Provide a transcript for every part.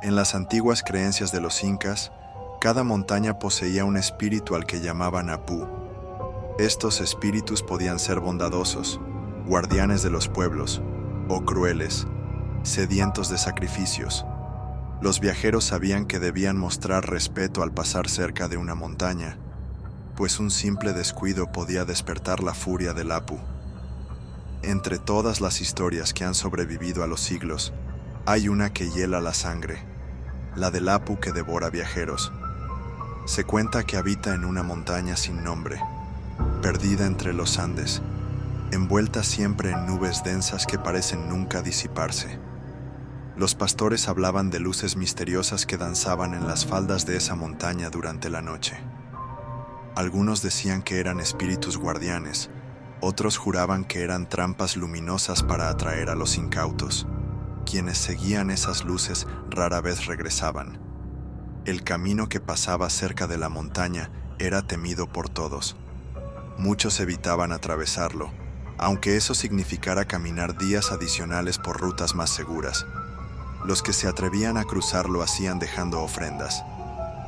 En las antiguas creencias de los incas, cada montaña poseía un espíritu al que llamaban Apu. Estos espíritus podían ser bondadosos, guardianes de los pueblos, o crueles, sedientos de sacrificios. Los viajeros sabían que debían mostrar respeto al pasar cerca de una montaña, pues un simple descuido podía despertar la furia del Apu. Entre todas las historias que han sobrevivido a los siglos, hay una que hiela la sangre, la del Apu que devora viajeros. Se cuenta que habita en una montaña sin nombre, perdida entre los Andes, envuelta siempre en nubes densas que parecen nunca disiparse. Los pastores hablaban de luces misteriosas que danzaban en las faldas de esa montaña durante la noche. Algunos decían que eran espíritus guardianes, otros juraban que eran trampas luminosas para atraer a los incautos. Quienes seguían esas luces rara vez regresaban. El camino que pasaba cerca de la montaña era temido por todos. Muchos evitaban atravesarlo, aunque eso significara caminar días adicionales por rutas más seguras. Los que se atrevían a cruzar lo hacían dejando ofrendas,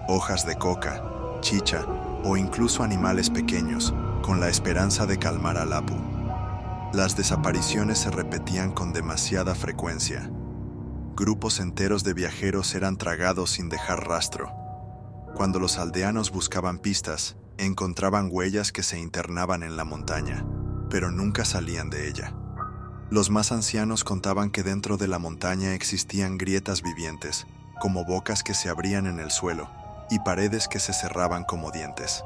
hojas de coca, chicha o incluso animales pequeños, con la esperanza de calmar al Apu. Las desapariciones se repetían con demasiada frecuencia. Grupos enteros de viajeros eran tragados sin dejar rastro. Cuando los aldeanos buscaban pistas, encontraban huellas que se internaban en la montaña, pero nunca salían de ella. Los más ancianos contaban que dentro de la montaña existían grietas vivientes, como bocas que se abrían en el suelo, y paredes que se cerraban como dientes.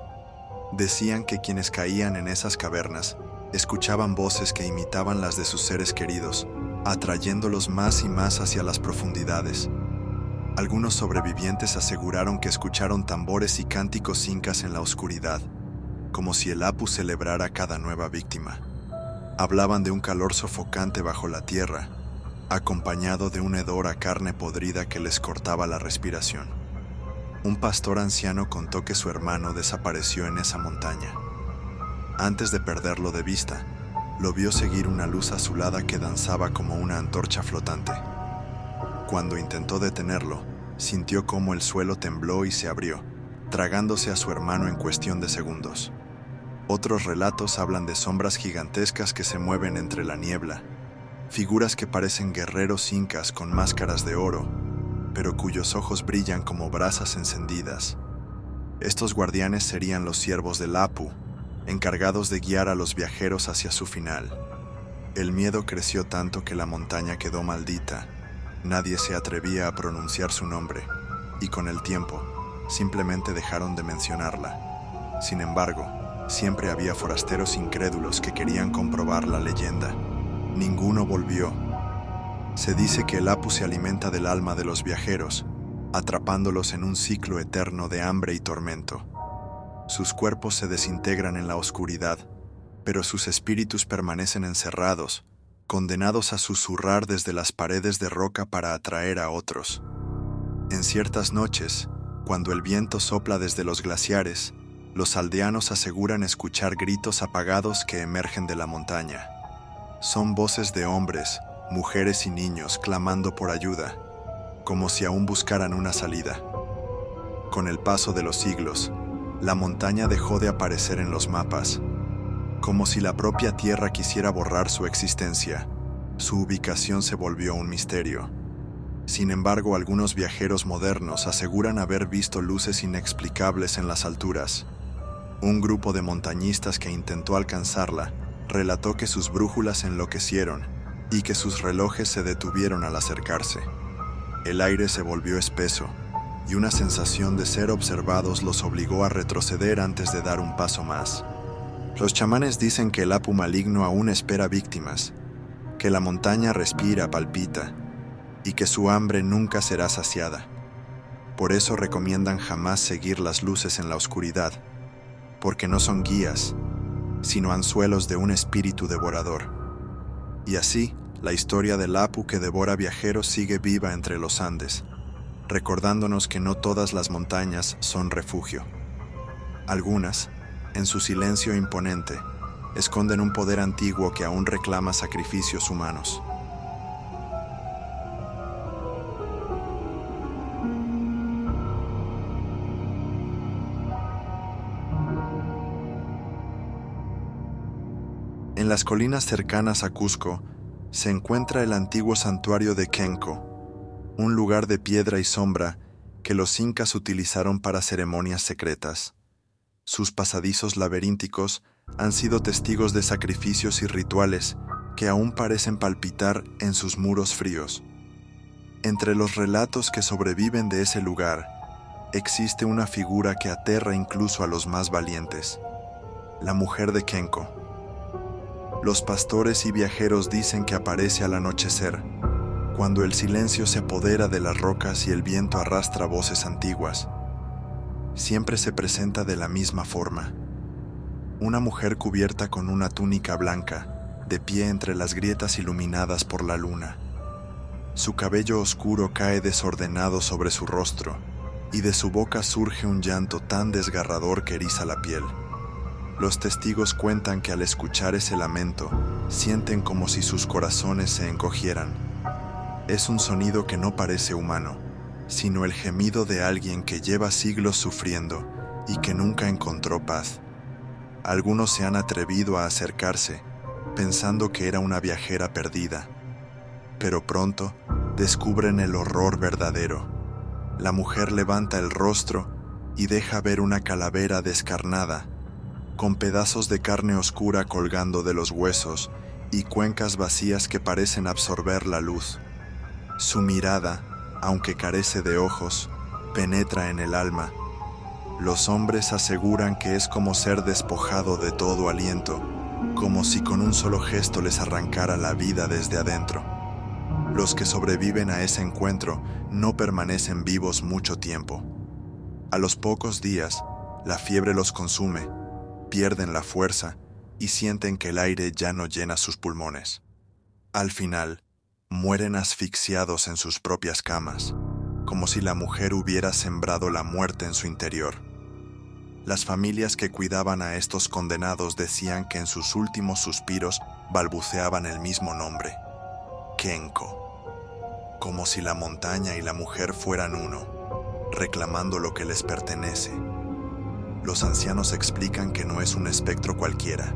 Decían que quienes caían en esas cavernas escuchaban voces que imitaban las de sus seres queridos, atrayéndolos más y más hacia las profundidades. Algunos sobrevivientes aseguraron que escucharon tambores y cánticos incas en la oscuridad, como si el Apu celebrara cada nueva víctima. Hablaban de un calor sofocante bajo la tierra, acompañado de un hedor a carne podrida que les cortaba la respiración. Un pastor anciano contó que su hermano desapareció en esa montaña. Antes de perderlo de vista, lo vio seguir una luz azulada que danzaba como una antorcha flotante. Cuando intentó detenerlo, sintió cómo el suelo tembló y se abrió, tragándose a su hermano en cuestión de segundos. Otros relatos hablan de sombras gigantescas que se mueven entre la niebla, figuras que parecen guerreros incas con máscaras de oro, pero cuyos ojos brillan como brasas encendidas. Estos guardianes serían los siervos del Apu, encargados de guiar a los viajeros hacia su final. El miedo creció tanto que la montaña quedó maldita. Nadie se atrevía a pronunciar su nombre, y con el tiempo, simplemente dejaron de mencionarla. Sin embargo, siempre había forasteros incrédulos que querían comprobar la leyenda. Ninguno volvió. Se dice que el Apu se alimenta del alma de los viajeros, atrapándolos en un ciclo eterno de hambre y tormento. Sus cuerpos se desintegran en la oscuridad, pero sus espíritus permanecen encerrados, condenados a susurrar desde las paredes de roca para atraer a otros. En ciertas noches, cuando el viento sopla desde los glaciares, los aldeanos aseguran escuchar gritos apagados que emergen de la montaña. Son voces de hombres, mujeres y niños clamando por ayuda, como si aún buscaran una salida. Con el paso de los siglos, la montaña dejó de aparecer en los mapas, como si la propia tierra quisiera borrar su existencia. Su ubicación se volvió un misterio. Sin embargo, algunos viajeros modernos aseguran haber visto luces inexplicables en las alturas. Un grupo de montañistas que intentó alcanzarla relató que sus brújulas enloquecieron y que sus relojes se detuvieron al acercarse. El aire se volvió espeso, y una sensación de ser observados los obligó a retroceder antes de dar un paso más. Los chamanes dicen que el Apu maligno aún espera víctimas, que la montaña respira, palpita, y que su hambre nunca será saciada. Por eso recomiendan jamás seguir las luces en la oscuridad, porque no son guías, sino anzuelos de un espíritu devorador. Y así, la historia del Apu que devora viajeros sigue viva entre los Andes, recordándonos que no todas las montañas son refugio. Algunas, en su silencio imponente, esconden un poder antiguo que aún reclama sacrificios humanos. En las colinas cercanas a Cusco se encuentra el antiguo santuario de Kenko, un lugar de piedra y sombra que los incas utilizaron para ceremonias secretas. Sus pasadizos laberínticos han sido testigos de sacrificios y rituales que aún parecen palpitar en sus muros fríos. Entre los relatos que sobreviven de ese lugar, existe una figura que aterra incluso a los más valientes: la mujer de Kenko. Los pastores y viajeros dicen que aparece al anochecer, cuando el silencio se apodera de las rocas y el viento arrastra voces antiguas. Siempre se presenta de la misma forma: una mujer cubierta con una túnica blanca, de pie entre las grietas iluminadas por la luna. Su cabello oscuro cae desordenado sobre su rostro, y de su boca surge un llanto tan desgarrador que eriza la piel. Los testigos cuentan que al escuchar ese lamento, sienten como si sus corazones se encogieran. Es un sonido que no parece humano, sino el gemido de alguien que lleva siglos sufriendo y que nunca encontró paz. Algunos se han atrevido a acercarse, pensando que era una viajera perdida, pero pronto descubren el horror verdadero. La mujer levanta el rostro y deja ver una calavera descarnada, con pedazos de carne oscura colgando de los huesos y cuencas vacías que parecen absorber la luz. Su mirada, aunque carece de ojos, penetra en el alma. Los hombres aseguran que es como ser despojado de todo aliento, como si con un solo gesto les arrancara la vida desde adentro. Los que sobreviven a ese encuentro no permanecen vivos mucho tiempo. A los pocos días, la fiebre los consume, pierden la fuerza y sienten que el aire ya no llena sus pulmones. Al final, mueren asfixiados en sus propias camas, como si la mujer hubiera sembrado la muerte en su interior. Las familias que cuidaban a estos condenados decían que en sus últimos suspiros balbuceaban el mismo nombre: Kenko. Como si la montaña y la mujer fueran uno, reclamando lo que les pertenece. Los ancianos explican que no es un espectro cualquiera.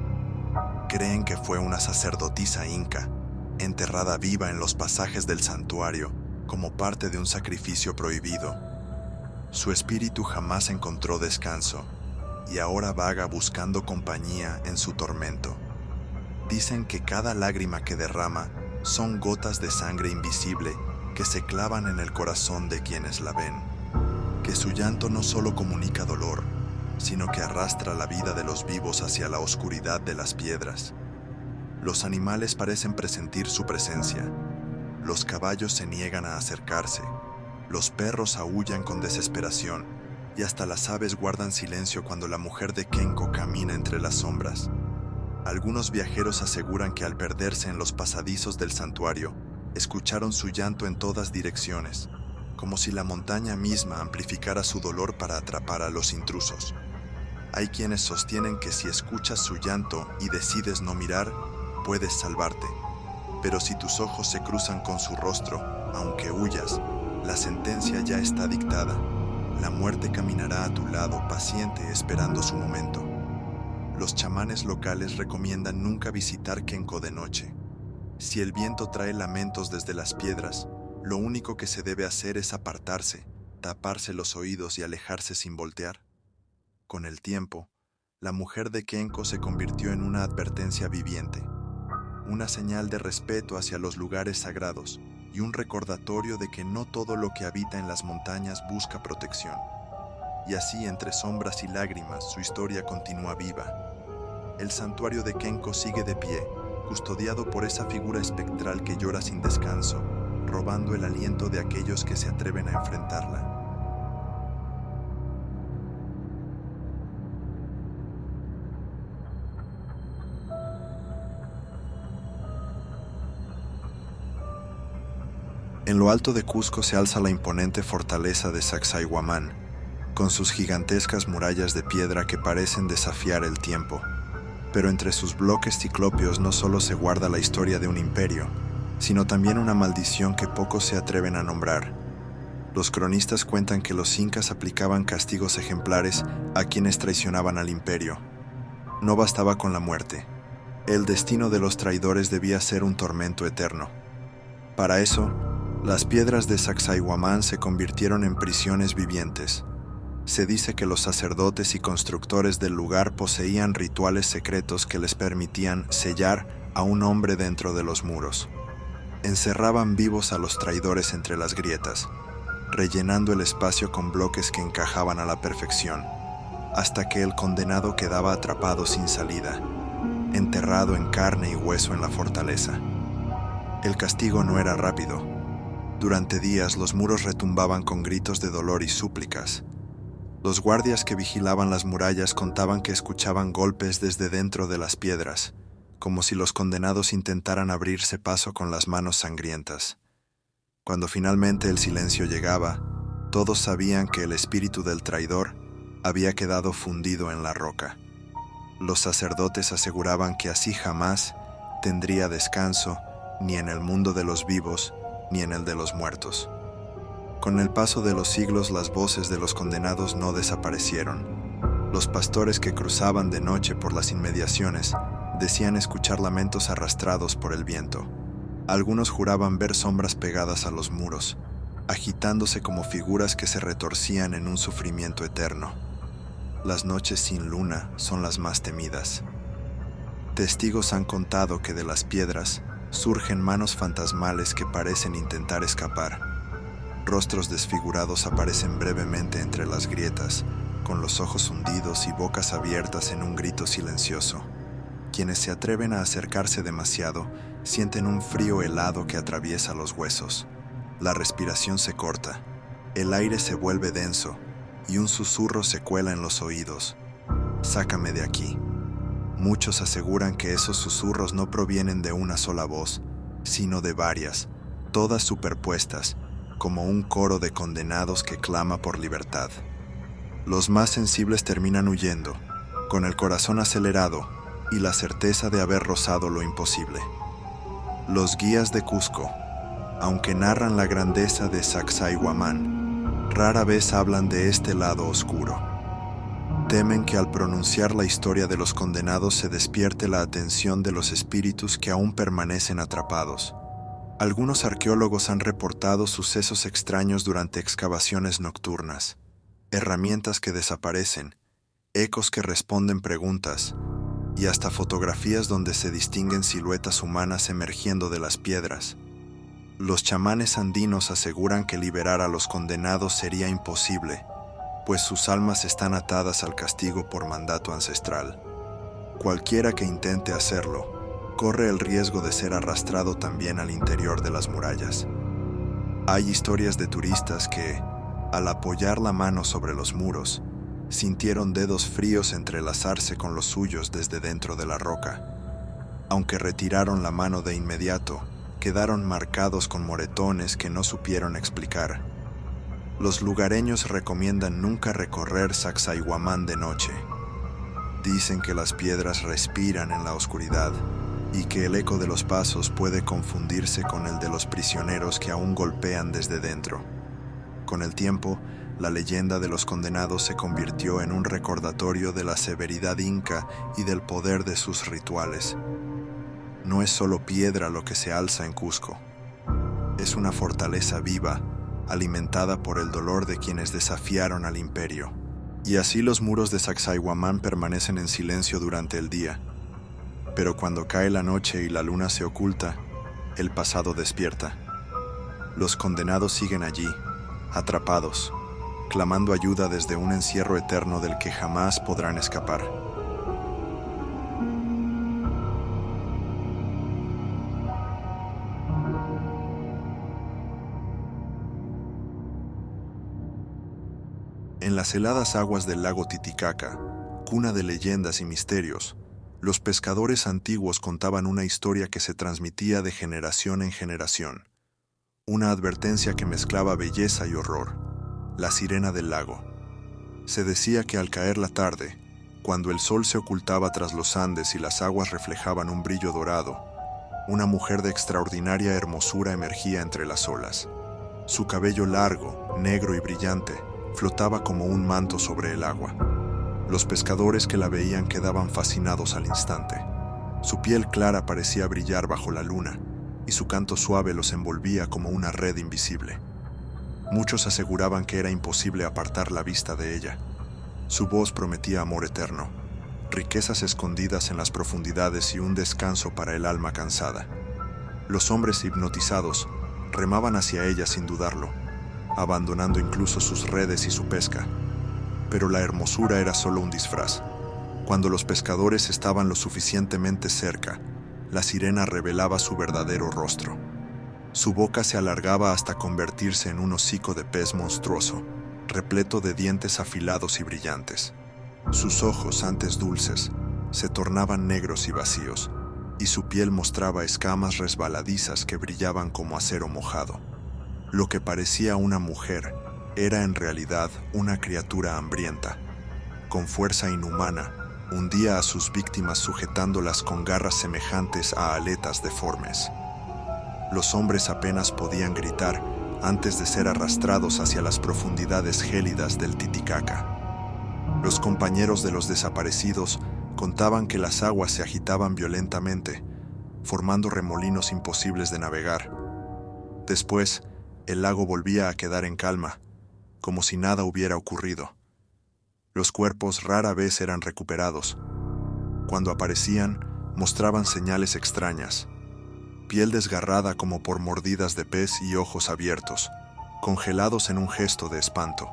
Creen que fue una sacerdotisa inca, enterrada viva en los pasajes del santuario como parte de un sacrificio prohibido. Su espíritu jamás encontró descanso y ahora vaga buscando compañía en su tormento. Dicen que cada lágrima que derrama son gotas de sangre invisible que se clavan en el corazón de quienes la ven, que su llanto no solo comunica dolor, sino que arrastra la vida de los vivos hacia la oscuridad de las piedras. Los animales parecen presentir su presencia. Los caballos se niegan a acercarse, los perros aúllan con desesperación, y hasta las aves guardan silencio cuando la mujer de Kenko camina entre las sombras. Algunos viajeros aseguran que al perderse en los pasadizos del santuario, escucharon su llanto en todas direcciones, como si la montaña misma amplificara su dolor para atrapar a los intrusos. Hay quienes sostienen que si escuchas su llanto y decides no mirar, puedes salvarte, pero si tus ojos se cruzan con su rostro, aunque huyas, la sentencia ya está dictada. La muerte caminará a tu lado, paciente, esperando su momento. Los chamanes locales recomiendan nunca visitar Kenko de noche. Si el viento trae lamentos desde las piedras, lo único que se debe hacer es apartarse, taparse los oídos y alejarse sin voltear. Con el tiempo, la mujer de Kenko se convirtió en una advertencia viviente, una señal de respeto hacia los lugares sagrados y un recordatorio de que no todo lo que habita en las montañas busca protección. Y así, entre sombras y lágrimas, su historia continúa viva. El santuario de Kenko sigue de pie, custodiado por esa figura espectral que llora sin descanso, robando el aliento de aquellos que se atreven a enfrentarla. En lo alto de Cusco se alza la imponente fortaleza de Sacsayhuamán, con sus gigantescas murallas de piedra que parecen desafiar el tiempo. Pero entre sus bloques ciclópeos no solo se guarda la historia de un imperio, sino también una maldición que pocos se atreven a nombrar. Los cronistas cuentan que los incas aplicaban castigos ejemplares a quienes traicionaban al imperio. No bastaba con la muerte. El destino de los traidores debía ser un tormento eterno. Para eso, las piedras de Sacsayhuamán se convirtieron en prisiones vivientes. Se dice que los sacerdotes y constructores del lugar poseían rituales secretos que les permitían sellar a un hombre dentro de los muros. Encerraban vivos a los traidores entre las grietas, rellenando el espacio con bloques que encajaban a la perfección, hasta que el condenado quedaba atrapado sin salida, enterrado en carne y hueso en la fortaleza. El castigo no era rápido. Durante días los muros retumbaban con gritos de dolor y súplicas. Los guardias que vigilaban las murallas contaban que escuchaban golpes desde dentro de las piedras, como si los condenados intentaran abrirse paso con las manos sangrientas. Cuando finalmente el silencio llegaba, todos sabían que el espíritu del traidor había quedado fundido en la roca. Los sacerdotes aseguraban que así jamás tendría descanso ni en el mundo de los vivos ni en el de los muertos. Con el paso de los siglos, las voces de los condenados no desaparecieron. Los pastores que cruzaban de noche por las inmediaciones decían escuchar lamentos arrastrados por el viento. Algunos juraban ver sombras pegadas a los muros, agitándose como figuras que se retorcían en un sufrimiento eterno. Las noches sin luna son las más temidas. Testigos han contado que de las piedras surgen manos fantasmales que parecen intentar escapar. Rostros desfigurados aparecen brevemente entre las grietas, con los ojos hundidos y bocas abiertas en un grito silencioso. Quienes se atreven a acercarse demasiado sienten un frío helado que atraviesa los huesos. La respiración se corta, el aire se vuelve denso y un susurro se cuela en los oídos. «Sácame de aquí». Muchos aseguran que esos susurros no provienen de una sola voz, sino de varias, todas superpuestas, como un coro de condenados que clama por libertad. Los más sensibles terminan huyendo, con el corazón acelerado y la certeza de haber rozado lo imposible. Los guías de Cusco, aunque narran la grandeza de Sacsayhuamán, rara vez hablan de este lado oscuro. Temen que al pronunciar la historia de los condenados se despierte la atención de los espíritus que aún permanecen atrapados. Algunos arqueólogos han reportado sucesos extraños durante excavaciones nocturnas, herramientas que desaparecen, ecos que responden preguntas, y hasta fotografías donde se distinguen siluetas humanas emergiendo de las piedras. Los chamanes andinos aseguran que liberar a los condenados sería imposible, pues sus almas están atadas al castigo por mandato ancestral. Cualquiera que intente hacerlo corre el riesgo de ser arrastrado también al interior de las murallas. Hay historias de turistas que, al apoyar la mano sobre los muros, sintieron dedos fríos entrelazarse con los suyos desde dentro de la roca. Aunque retiraron la mano de inmediato, quedaron marcados con moretones que no supieron explicar. Los lugareños recomiendan nunca recorrer Sacsayhuamán de noche. Dicen que las piedras respiran en la oscuridad y que el eco de los pasos puede confundirse con el de los prisioneros que aún golpean desde dentro. Con el tiempo, la leyenda de los condenados se convirtió en un recordatorio de la severidad inca y del poder de sus rituales. No es solo piedra lo que se alza en Cusco. Es una fortaleza viva, alimentada por el dolor de quienes desafiaron al imperio. Y así los muros de Sacsayhuamán permanecen en silencio durante el día. Pero cuando cae la noche y la luna se oculta, el pasado despierta. Los condenados siguen allí, atrapados, clamando ayuda desde un encierro eterno del que jamás podrán escapar. En las heladas aguas del lago Titicaca, cuna de leyendas y misterios, los pescadores antiguos contaban una historia que se transmitía de generación en generación. Una advertencia que mezclaba belleza y horror: la sirena del lago. Se decía que al caer la tarde, cuando el sol se ocultaba tras los Andes y las aguas reflejaban un brillo dorado, una mujer de extraordinaria hermosura emergía entre las olas. Su cabello largo, negro y brillante, flotaba como un manto sobre el agua. Los pescadores que la veían quedaban fascinados al instante. Su piel clara parecía brillar bajo la luna, y su canto suave los envolvía como una red invisible. Muchos aseguraban que era imposible apartar la vista de ella. Su voz prometía amor eterno, riquezas escondidas en las profundidades y un descanso para el alma cansada. Los hombres hipnotizados remaban hacia ella sin dudarlo, abandonando incluso sus redes y su pesca. Pero la hermosura era solo un disfraz. Cuando los pescadores estaban lo suficientemente cerca, la sirena revelaba su verdadero rostro. Su boca se alargaba hasta convertirse en un hocico de pez monstruoso, repleto de dientes afilados y brillantes. Sus ojos, antes dulces, se tornaban negros y vacíos, y su piel mostraba escamas resbaladizas que brillaban como acero mojado. Lo que parecía una mujer era en realidad una criatura hambrienta. Con fuerza inhumana, hundía a sus víctimas sujetándolas con garras semejantes a aletas deformes. Los hombres apenas podían gritar antes de ser arrastrados hacia las profundidades gélidas del Titicaca. Los compañeros de los desaparecidos contaban que las aguas se agitaban violentamente, formando remolinos imposibles de navegar. Después, el lago volvía a quedar en calma, como si nada hubiera ocurrido. Los cuerpos rara vez eran recuperados. Cuando aparecían, mostraban señales extrañas: piel desgarrada como por mordidas de pez y ojos abiertos, congelados en un gesto de espanto.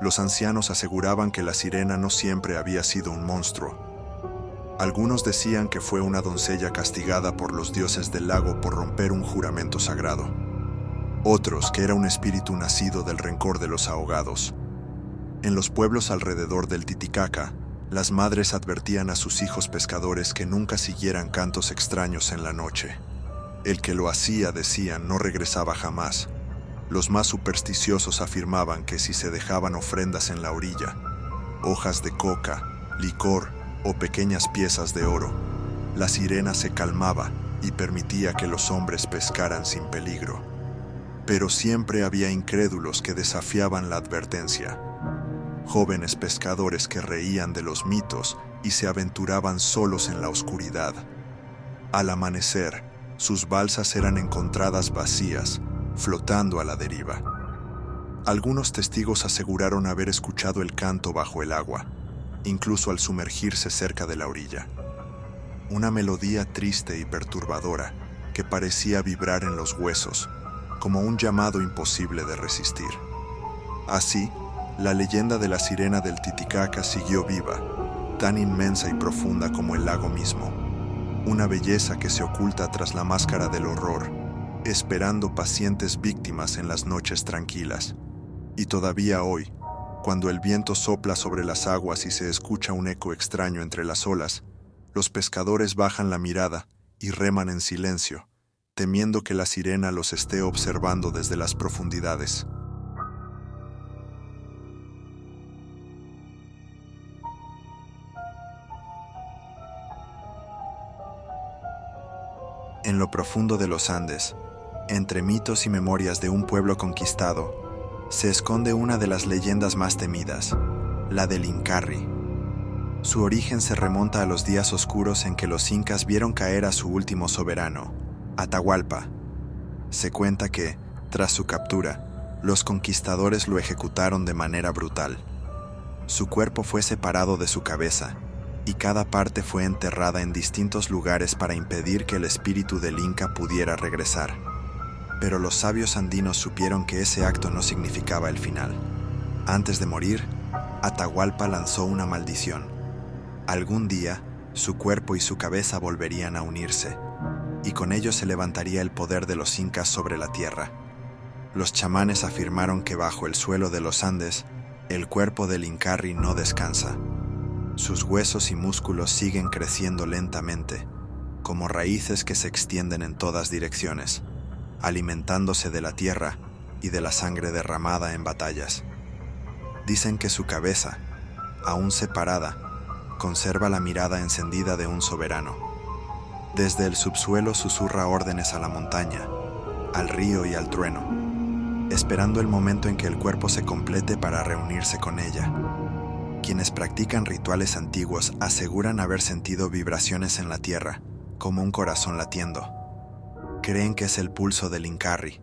Los ancianos aseguraban que la sirena no siempre había sido un monstruo. Algunos decían que fue una doncella castigada por los dioses del lago por romper un juramento sagrado. Otros que era un espíritu nacido del rencor de los ahogados. En los pueblos alrededor del Titicaca, las madres advertían a sus hijos pescadores que nunca siguieran cantos extraños en la noche. El que lo hacía, decían, no regresaba jamás. Los más supersticiosos afirmaban que si se dejaban ofrendas en la orilla, hojas de coca, licor o pequeñas piezas de oro, la sirena se calmaba y permitía que los hombres pescaran sin peligro. Pero siempre había incrédulos que desafiaban la advertencia. Jóvenes pescadores que reían de los mitos y se aventuraban solos en la oscuridad. Al amanecer, sus balsas eran encontradas vacías, flotando a la deriva. Algunos testigos aseguraron haber escuchado el canto bajo el agua, incluso al sumergirse cerca de la orilla. Una melodía triste y perturbadora que parecía vibrar en los huesos, como un llamado imposible de resistir. Así, la leyenda de la sirena del Titicaca siguió viva, tan inmensa y profunda como el lago mismo, una belleza que se oculta tras la máscara del horror, esperando pacientes víctimas en las noches tranquilas. Y todavía hoy, cuando el viento sopla sobre las aguas y se escucha un eco extraño entre las olas, los pescadores bajan la mirada y reman en silencio, temiendo que la sirena los esté observando desde las profundidades. En lo profundo de los Andes, entre mitos y memorias de un pueblo conquistado, se esconde una de las leyendas más temidas, la del Incarri. Su origen se remonta a los días oscuros en que los incas vieron caer a su último soberano, Atahualpa. Se cuenta que, tras su captura, los conquistadores lo ejecutaron de manera brutal. Su cuerpo fue separado de su cabeza, y cada parte fue enterrada en distintos lugares para impedir que el espíritu del Inca pudiera regresar. Pero los sabios andinos supieron que ese acto no significaba el final. Antes de morir, Atahualpa lanzó una maldición. Algún día, su cuerpo y su cabeza volverían a unirse, y con ello se levantaría el poder de los incas sobre la tierra. Los chamanes afirmaron que bajo el suelo de los Andes, el cuerpo del Incarri no descansa. Sus huesos y músculos siguen creciendo lentamente, como raíces que se extienden en todas direcciones, alimentándose de la tierra y de la sangre derramada en batallas. Dicen que su cabeza, aún separada, conserva la mirada encendida de un soberano. Desde el subsuelo susurra órdenes a la montaña, al río y al trueno, esperando el momento en que el cuerpo se complete para reunirse con ella. Quienes practican rituales antiguos aseguran haber sentido vibraciones en la tierra, como un corazón latiendo. Creen que es el pulso del Incarri,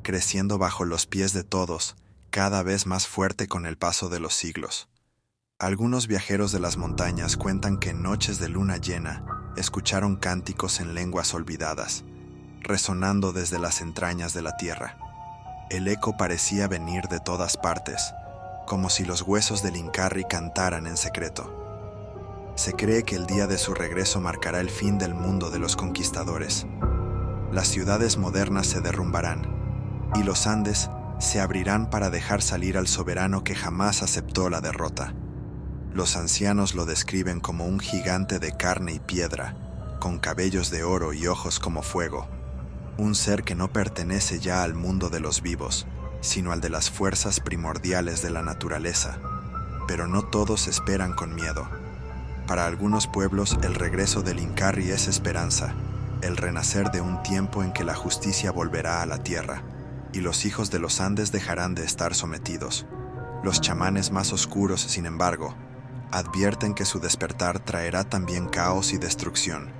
creciendo bajo los pies de todos, cada vez más fuerte con el paso de los siglos. Algunos viajeros de las montañas cuentan que en noches de luna llena escucharon cánticos en lenguas olvidadas, resonando desde las entrañas de la tierra. El eco parecía venir de todas partes, como si los huesos del Incarri cantaran en secreto. Se cree que el día de su regreso marcará el fin del mundo de los conquistadores. Las ciudades modernas se derrumbarán, y los Andes se abrirán para dejar salir al soberano que jamás aceptó la derrota. Los ancianos lo describen como un gigante de carne y piedra, con cabellos de oro y ojos como fuego, un ser que no pertenece ya al mundo de los vivos, sino al de las fuerzas primordiales de la naturaleza. Pero no todos esperan con miedo. Para algunos pueblos, el regreso del Incarri es esperanza, el renacer de un tiempo en que la justicia volverá a la tierra, y los hijos de los Andes dejarán de estar sometidos. Los chamanes más oscuros, sin embargo, advierten que su despertar traerá también caos y destrucción,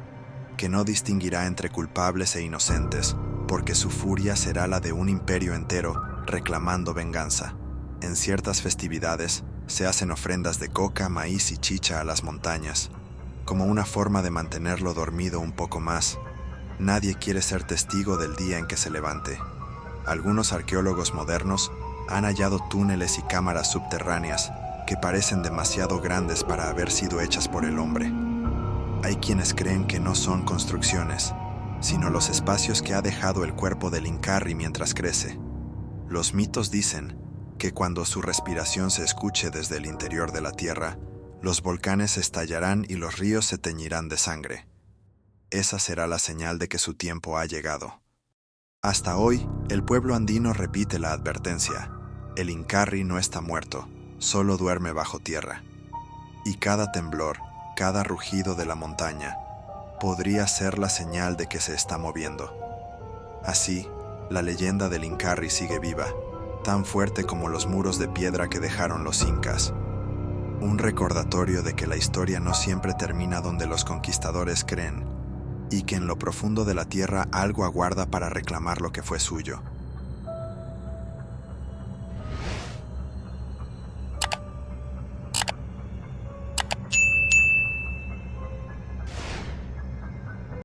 que no distinguirá entre culpables e inocentes, porque su furia será la de un imperio entero reclamando venganza. En ciertas festividades se hacen ofrendas de coca, maíz y chicha a las montañas, como una forma de mantenerlo dormido un poco más. Nadie quiere ser testigo del día en que se levante. Algunos arqueólogos modernos han hallado túneles y cámaras subterráneas que parecen demasiado grandes para haber sido hechas por el hombre. Hay quienes creen que no son construcciones, sino los espacios que ha dejado el cuerpo del Incarri mientras crece. Los mitos dicen que cuando su respiración se escuche desde el interior de la tierra, los volcanes estallarán y los ríos se teñirán de sangre. Esa será la señal de que su tiempo ha llegado. Hasta hoy, el pueblo andino repite la advertencia: el Incarri no está muerto, solo duerme bajo tierra. Y cada temblor, cada rugido de la montaña, podría ser la señal de que se está moviendo. Así, la leyenda del Incarri sigue viva, tan fuerte como los muros de piedra que dejaron los incas. Un recordatorio de que la historia no siempre termina donde los conquistadores creen, y que en lo profundo de la tierra algo aguarda para reclamar lo que fue suyo.